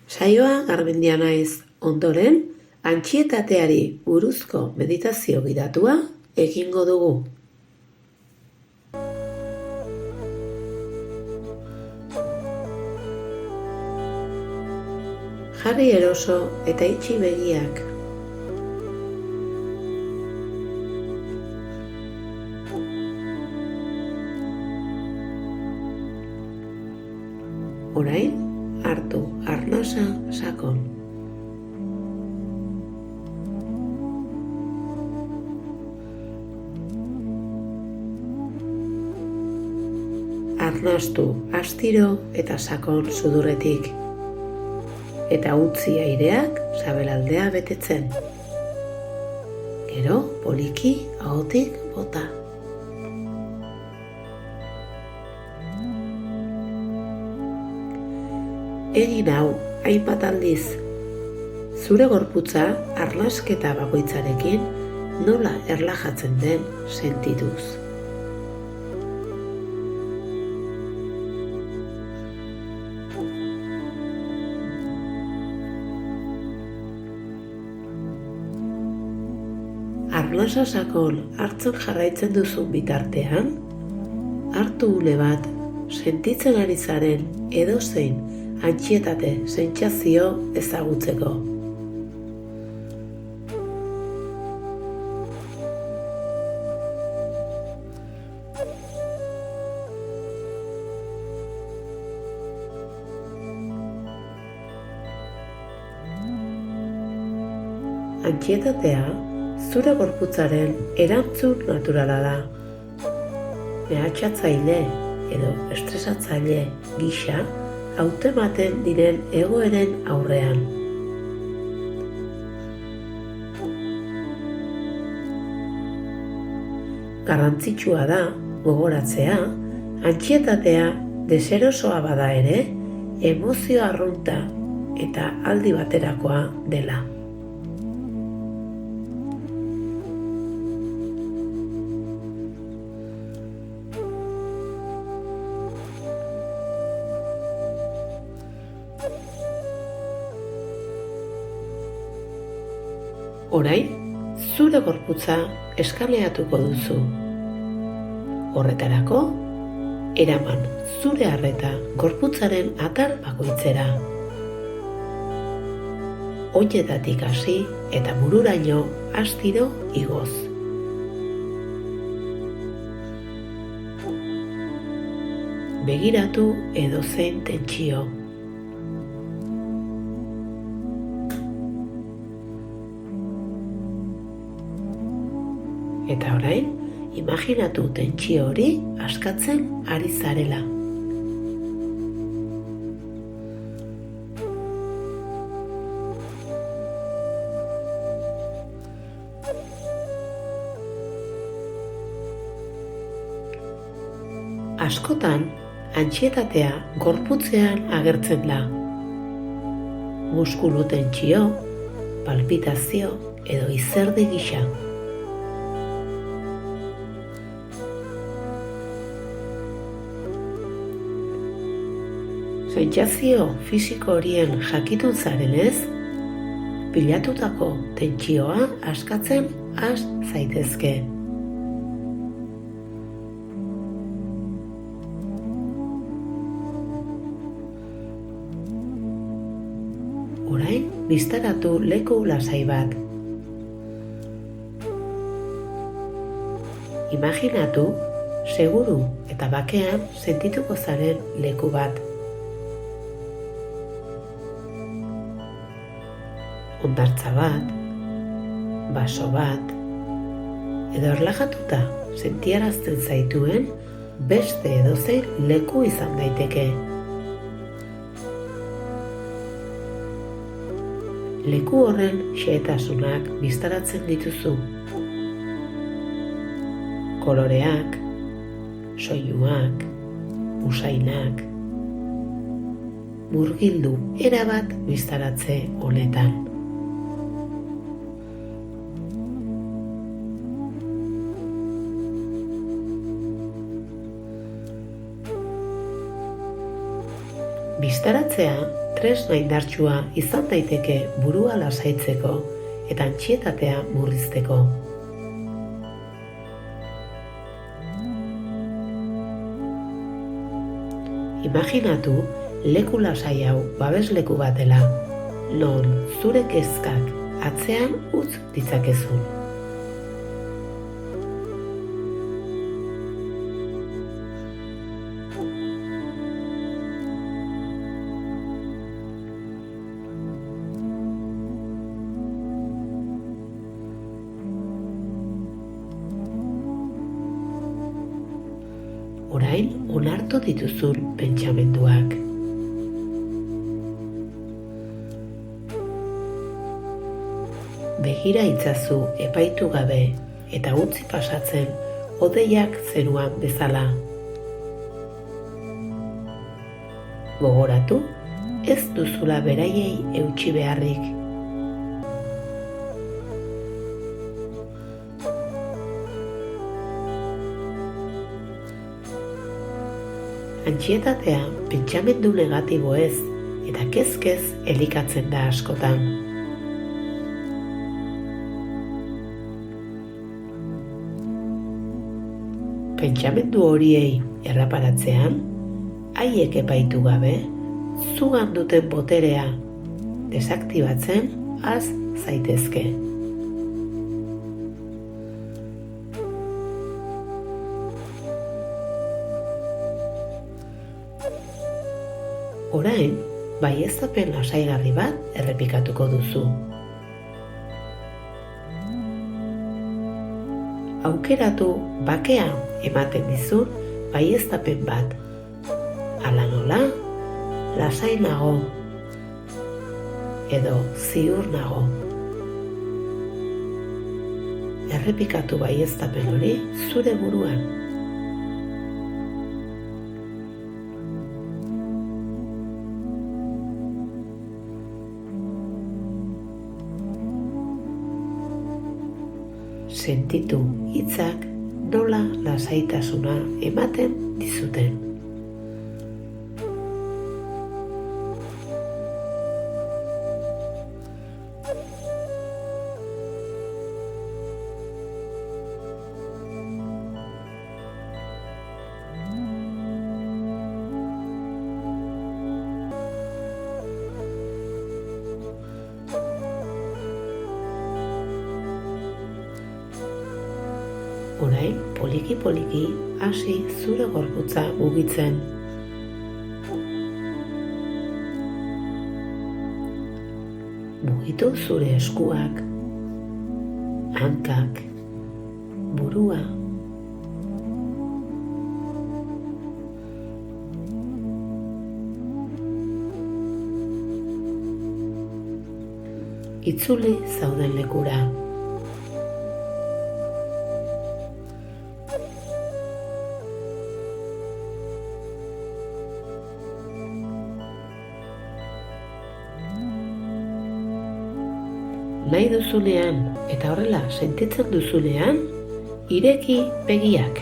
Saioa Garmendia naiz, ondoren, antsietateari buruzko meditazio gidatua egingo dugu. Jarri eroso eta itxi begiak. Orain, hartu arnasa sakon. Arnastu astiro eta sakon sudurretik. Eta utzi aireak sabelaldea betetzen. Gero, poliki ahotik bota. Egin hau hainbat aldiz. Zure gorputza arnasketa bakoitzarekin nola erlajatzen den sentituz. Arnasa sakon hartzen jarraitzen duzun bitartean, hartu une bat sentitzen ari zaren edozein antsietate sentsazio ezagutzeko. Antsietatea zure gorputzaren erantzun naturala da. Mehatxatzaile edo estresatzaile gisa hautematen diren egoeren aurrean. Garrantzitsua da gogoratzea, antsietatea deserosoa bada ere, emozio arrunta eta aldi baterakoa dela. Orain, zure gorputza eskaleatuko duzu. Horretarako, eraman zure arreta gorputzaren atal bakoitzera. Oinetatik hasi eta bururaino astiro igoz. Begiratu edozein tentsio. Eta orain, imaginatu tentsio hori askatzen ari zarela. Askotan, antsietatea gorputzean agertzen da. Muskulu tentsio, palpitazio edo izerdi gisa. Sentsazio fisiko horien jakitun zarenez, pilatutako tentsioa askatzen has zaitezke. Orain, bistaratu leku lasai bat. Imaginatu, seguru eta bakean sentituko zaren leku bat. Hondartza bat, baso bat, edo erlajatuta sentiarazten zaituen beste edozein leku izan daiteke. Leku horren xehetasunak bistaratzen dituzu. Koloreak, soinuak, usainak, murgildu erabat bistaratze honetan. Bistaratzea tresna indartsua izan daiteke burua lasaitzeko eta antsietatea murrizteko. Imaginatu leku lasai hau babesleku bat dela, non zure kezkak atzean utz ditzakezun. Orain onartu dituzun pentsamenduak. Begira itzazu epaitu gabe eta utzi pasatzen hodeiak zeruan bezala. Gogoratu, ez duzula beraiei eutsi beharrik. Antsietatea pentsamendu negatibo ez eta kezkez elikatzen da askotan. Pentsamendu horiei erraparatzean, haiek epaitu gabe, zugan duten boterea desaktibatzen has zaitezke. Orain, baieztapen lasaigarri bat errepikatuko duzu. Aukeratu bakea ematen dizun baieztapen bat. Hala nola, lasai nago edo ziur nago. Errepikatu baieztapen hori zure buruan. Sentitu hitzak nola lasaitasuna ematen dizuten. Orain, poliki-poliki hasi zure gorputza mugitzen. Mugitu zure eskuak, hankak, burua. Itzuli zauden lekura. Nahi duzunean eta horrela sentitzen duzunean, ireki begiak.